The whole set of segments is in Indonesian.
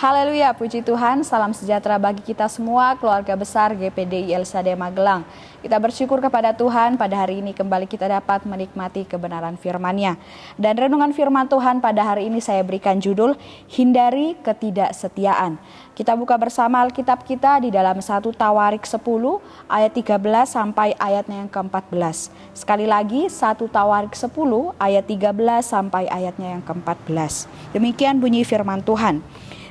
Haleluya, puji Tuhan, salam sejahtera bagi kita semua, keluarga besar GPDI LSD Magelang. Kita bersyukur kepada Tuhan pada hari ini kembali kita dapat menikmati kebenaran firman-Nya. Dan renungan firman Tuhan pada hari ini saya berikan judul, Hindari Ketidaksetiaan. Kita buka bersama Alkitab kita di dalam 1 Tawarik 10 ayat 13 sampai ayatnya yang ke-14. Sekali lagi 1 Tawarik 10 ayat 13 sampai ayatnya yang ke-14. Demikian bunyi firman Tuhan.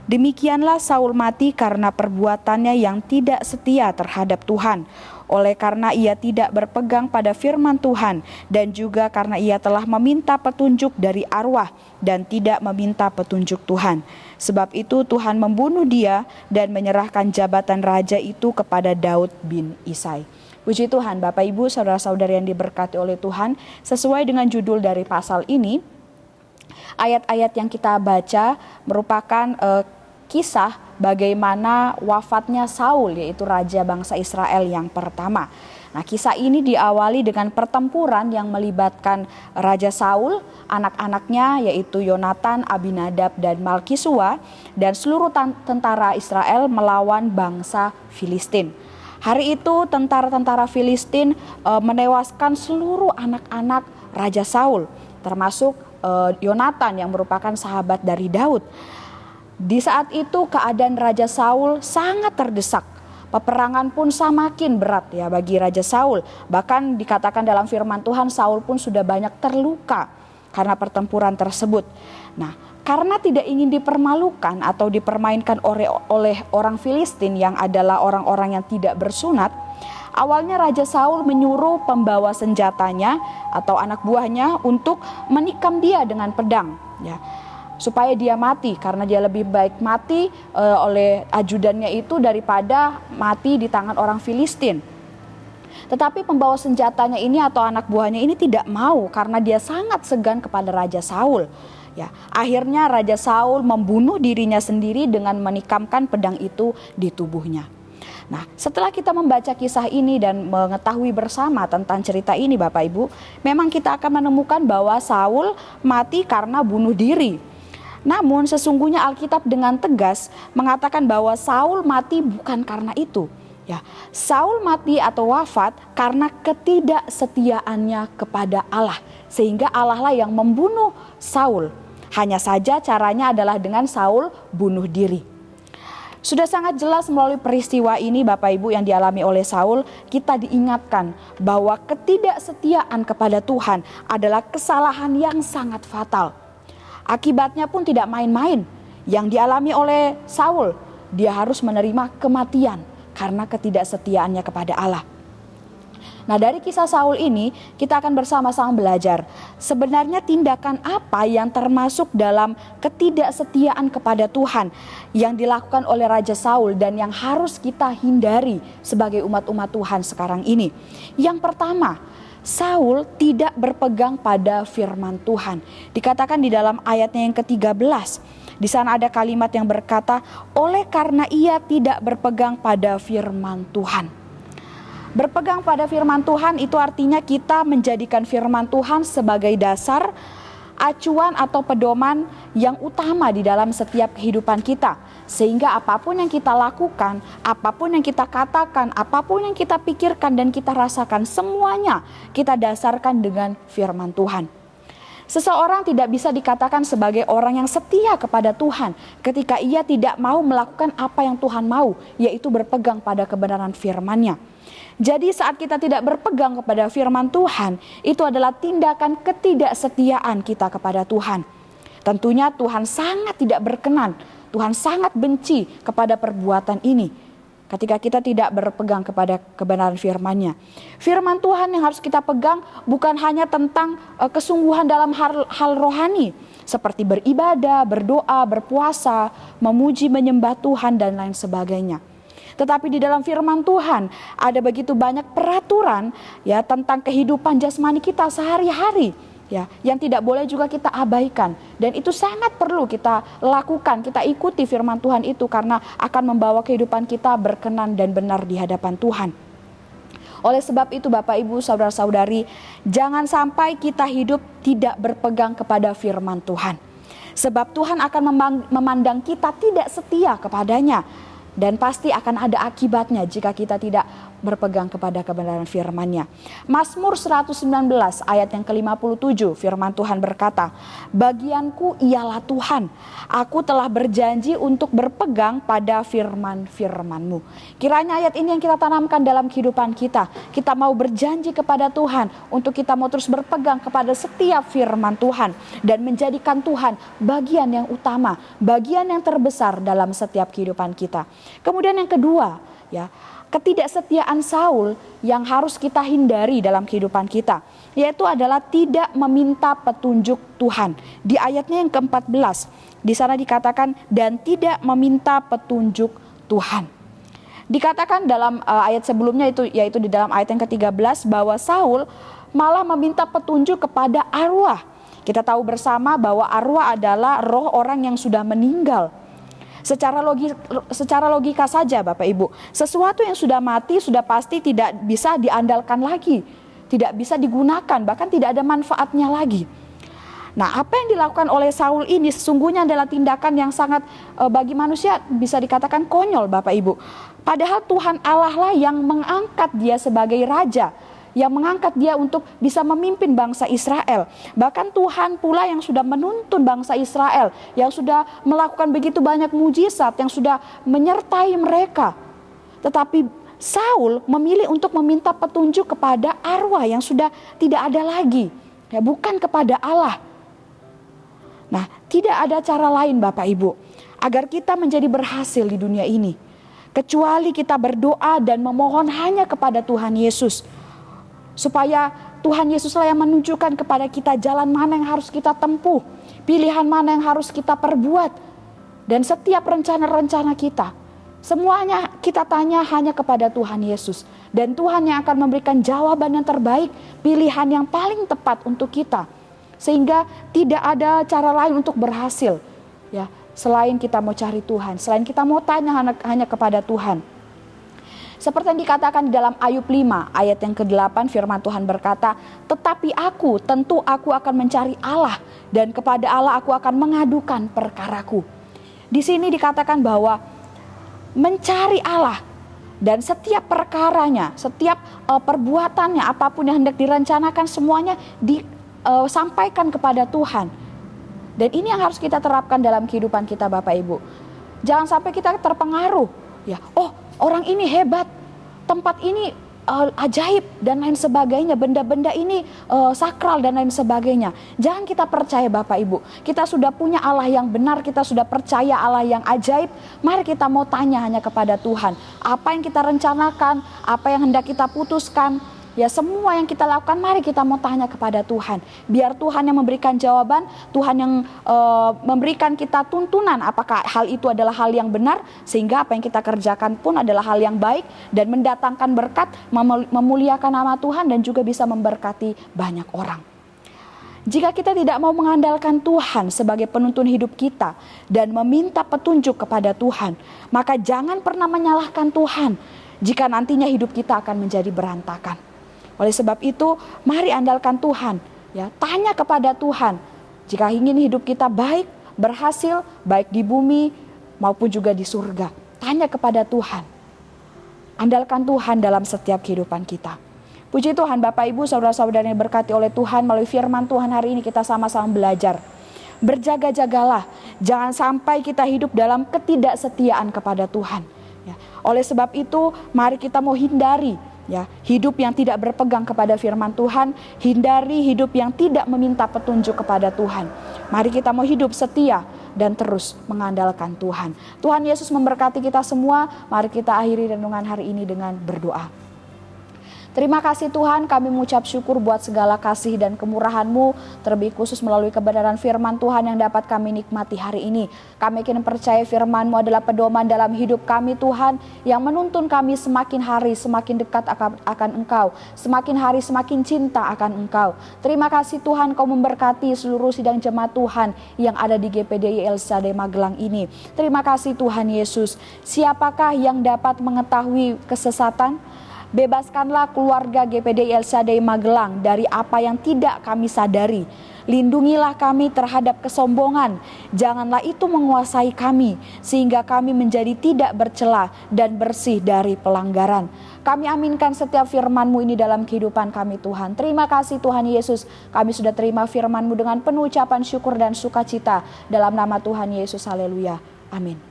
Demikianlah Saul mati karena perbuatannya yang tidak setia terhadap Tuhan, oleh karena ia tidak berpegang pada firman Tuhan, dan juga karena ia telah meminta petunjuk dari arwah dan tidak meminta petunjuk Tuhan. Sebab itu Tuhan membunuh dia dan menyerahkan jabatan raja itu kepada Daud bin Isai. Puji Tuhan, Bapak Ibu, saudara-saudari yang diberkati oleh Tuhan, sesuai dengan judul dari pasal ini, ayat-ayat yang kita baca merupakan kisah bagaimana wafatnya Saul, yaitu raja bangsa Israel yang pertama. Nah, kisah ini diawali dengan pertempuran yang melibatkan Raja Saul, anak-anaknya yaitu Yonatan, Abinadab, dan Malkisua, dan seluruh tentara Israel melawan bangsa Filistin. Hari itu tentara-tentara Filistin menewaskan seluruh anak-anak Raja Saul, termasuk Yonatan yang merupakan sahabat dari Daud. Di saat itu keadaan Raja Saul sangat terdesak. Peperangan pun semakin berat ya bagi Raja Saul. Bahkan dikatakan dalam firman Tuhan, Saul pun sudah banyak terluka karena pertempuran tersebut. Nah, karena tidak ingin dipermalukan atau dipermainkan oleh orang Filistin yang adalah orang-orang yang tidak bersunat, awalnya Raja Saul menyuruh pembawa senjatanya atau anak buahnya untuk menikam dia dengan pedang, ya, supaya dia mati, karena dia lebih baik mati oleh ajudannya itu daripada mati di tangan orang Filistin. Tetapi pembawa senjatanya ini atau anak buahnya ini tidak mau karena dia sangat segan kepada Raja Saul. Ya, akhirnya Raja Saul membunuh dirinya sendiri dengan menikamkan pedang itu di tubuhnya. Nah, setelah kita membaca kisah ini dan mengetahui bersama tentang cerita ini, Bapak Ibu, memang kita akan menemukan bahwa Saul mati karena bunuh diri. Namun sesungguhnya Alkitab dengan tegas mengatakan bahwa Saul mati bukan karena itu. Ya, Saul mati atau wafat karena ketidaksetiaannya kepada Allah, sehingga Allah lah yang membunuh Saul. Hanya saja caranya adalah dengan Saul bunuh diri. Sudah sangat jelas melalui peristiwa ini Bapak Ibu yang dialami oleh Saul, kita diingatkan bahwa ketidaksetiaan kepada Tuhan adalah kesalahan yang sangat fatal. Akibatnya pun tidak main-main. Yang dialami oleh Saul, dia harus menerima kematian karena ketidaksetiaannya kepada Allah. Nah, dari kisah Saul ini kita akan bersama-sama belajar sebenarnya tindakan apa yang termasuk dalam ketidaksetiaan kepada Tuhan yang dilakukan oleh Raja Saul dan yang harus kita hindari sebagai umat-umat Tuhan sekarang ini. Yang pertama, Saul tidak berpegang pada firman Tuhan. Dikatakan di dalam ayatnya yang ke-13. Di sana ada kalimat yang berkata, oleh karena ia tidak berpegang pada firman Tuhan. Berpegang pada firman Tuhan itu artinya kita menjadikan firman Tuhan sebagai dasar, acuan atau pedoman yang utama di dalam setiap kehidupan kita. Sehingga apapun yang kita lakukan, apapun yang kita katakan, apapun yang kita pikirkan dan kita rasakan, semuanya kita dasarkan dengan firman Tuhan. Seseorang tidak bisa dikatakan sebagai orang yang setia kepada Tuhan ketika ia tidak mau melakukan apa yang Tuhan mau, yaitu berpegang pada kebenaran firman-Nya. Jadi saat kita tidak berpegang kepada firman Tuhan, itu adalah tindakan ketidaksetiaan kita kepada Tuhan. Tentunya Tuhan sangat tidak berkenan, Tuhan sangat benci kepada perbuatan ini ketika kita tidak berpegang kepada kebenaran firman-Nya. Firman Tuhan yang harus kita pegang bukan hanya tentang kesungguhan dalam hal rohani, seperti beribadah, berdoa, berpuasa, memuji, menyembah Tuhan dan lain sebagainya. Tetapi di dalam firman Tuhan ada begitu banyak peraturan ya tentang kehidupan jasmani kita sehari-hari. Ya, yang tidak boleh juga kita abaikan, dan itu sangat perlu kita lakukan, kita ikuti firman Tuhan itu karena akan membawa kehidupan kita berkenan dan benar di hadapan Tuhan. Oleh sebab itu Bapak Ibu saudara-saudari, jangan sampai kita hidup tidak berpegang kepada firman Tuhan. Sebab Tuhan akan memandang kita tidak setia kepadanya. Dan pasti akan ada akibatnya jika kita tidak berpegang kepada kebenaran firman-Nya. Mazmur 119 ayat yang ke-57, firman Tuhan berkata, "Bagianku ialah Tuhan, aku telah berjanji untuk berpegang pada firman-firman-Mu." Kiranya ayat ini yang kita tanamkan dalam kehidupan kita. Kita mau berjanji kepada Tuhan untuk kita mau terus berpegang kepada setiap firman Tuhan dan menjadikan Tuhan bagian yang utama, bagian yang terbesar dalam setiap kehidupan kita. Kemudian yang kedua, ya, ketidaksetiaan Saul yang harus kita hindari dalam kehidupan kita, yaitu adalah tidak meminta petunjuk Tuhan. Di ayatnya yang ke-14, di sana dikatakan dan tidak meminta petunjuk Tuhan. Dikatakan dalam ayat sebelumnya itu, yaitu di dalam ayat yang ke-13, bahwa Saul malah meminta petunjuk kepada arwah. Kita tahu bersama bahwa arwah adalah roh orang yang sudah meninggal. Secara logika saja Bapak Ibu, sesuatu yang sudah mati sudah pasti tidak bisa diandalkan lagi, tidak bisa digunakan, bahkan tidak ada manfaatnya lagi. Nah, apa yang dilakukan oleh Saul ini sesungguhnya adalah tindakan yang sangat bagi manusia bisa dikatakan konyol Bapak Ibu. Padahal Tuhan Allah lah yang mengangkat dia sebagai raja, yang mengangkat dia untuk bisa memimpin bangsa Israel. Bahkan Tuhan pula yang sudah menuntun bangsa Israel, yang sudah melakukan begitu banyak mujizat, yang sudah menyertai mereka. Tetapi Saul memilih untuk meminta petunjuk kepada arwah yang sudah tidak ada lagi, ya, bukan kepada Allah. Nah, tidak ada cara lain Bapak Ibu agar kita menjadi berhasil di dunia ini, kecuali kita berdoa dan memohon hanya kepada Tuhan Yesus. Supaya Tuhan Yesuslah yang menunjukkan kepada kita jalan mana yang harus kita tempuh, pilihan mana yang harus kita perbuat. Dan setiap rencana-rencana kita, semuanya kita tanya hanya kepada Tuhan Yesus. Dan Tuhan yang akan memberikan jawaban yang terbaik, pilihan yang paling tepat untuk kita. Sehingga tidak ada cara lain untuk berhasil, ya, selain kita mau cari Tuhan, selain kita mau tanya hanya kepada Tuhan. Seperti yang dikatakan di dalam Ayub 5 ayat yang ke-8, firman Tuhan berkata, "Tetapi tentu aku akan mencari Allah, dan kepada Allah aku akan mengadukan perkaraku." Di sini dikatakan bahwa mencari Allah dan setiap perkaranya, setiap perbuatannya, apapun yang hendak direncanakan, semuanya disampaikan kepada Tuhan. Dan ini yang harus kita terapkan dalam kehidupan kita Bapak Ibu. Jangan sampai kita terpengaruh, ya, oh, orang ini hebat, tempat ini ajaib dan lain sebagainya, benda-benda ini sakral dan lain sebagainya. Jangan kita percaya Bapak Ibu, kita sudah punya Allah yang benar, kita sudah percaya Allah yang ajaib. Mari kita mau tanya hanya kepada Tuhan, apa yang kita rencanakan, apa yang hendak kita putuskan, ya, semua yang kita lakukan, mari kita mau tanya kepada Tuhan. Biar Tuhan yang memberikan jawaban, Tuhan yang memberikan kita tuntunan apakah hal itu adalah hal yang benar, sehingga apa yang kita kerjakan pun adalah hal yang baik dan mendatangkan berkat, memuliakan nama Tuhan dan juga bisa memberkati banyak orang. Jika kita tidak mau mengandalkan Tuhan sebagai penuntun hidup kita dan meminta petunjuk kepada Tuhan, maka jangan pernah menyalahkan Tuhan jika nantinya hidup kita akan menjadi berantakan. Oleh sebab itu, mari andalkan Tuhan, ya, tanya kepada Tuhan. Jika ingin hidup kita baik, berhasil, baik di bumi maupun juga di surga, tanya kepada Tuhan. Andalkan Tuhan dalam setiap kehidupan kita. Puji Tuhan Bapak Ibu, saudara-saudara yang diberkati oleh Tuhan, melalui firman Tuhan hari ini kita sama-sama belajar. Berjaga-jagalah, jangan sampai kita hidup dalam ketidaksetiaan kepada Tuhan. Ya. Oleh sebab itu, mari kita mau hindari, ya, hidup yang tidak berpegang kepada firman Tuhan, hindari hidup yang tidak meminta petunjuk kepada Tuhan. Mari kita mau hidup setia dan terus mengandalkan Tuhan. Tuhan Yesus memberkati kita semua. Mari kita akhiri renungan hari ini dengan berdoa. Terima kasih Tuhan, kami mengucap syukur buat segala kasih dan kemurahan-Mu, terlebih khusus melalui kebenaran firman Tuhan yang dapat kami nikmati hari ini. Kami yakin percaya firman-Mu adalah pedoman dalam hidup kami Tuhan, yang menuntun kami semakin hari semakin dekat akan Engkau, semakin hari semakin cinta akan Engkau. Terima kasih Tuhan, Kau memberkati seluruh sidang jemaat Tuhan yang ada di GPDI LSAD Magelang ini. Terima kasih Tuhan Yesus. Siapakah yang dapat mengetahui kesesatan? Bebaskanlah keluarga GPD El Shaddai Magelang dari apa yang tidak kami sadari. Lindungilah kami terhadap kesombongan. Janganlah itu menguasai kami, sehingga kami menjadi tidak bercela dan bersih dari pelanggaran. Kami aminkan setiap firman-Mu ini dalam kehidupan kami, Tuhan. Terima kasih Tuhan Yesus, kami sudah terima firman-Mu dengan penuh ucapan syukur dan sukacita. Dalam nama Tuhan Yesus, haleluya. Amin.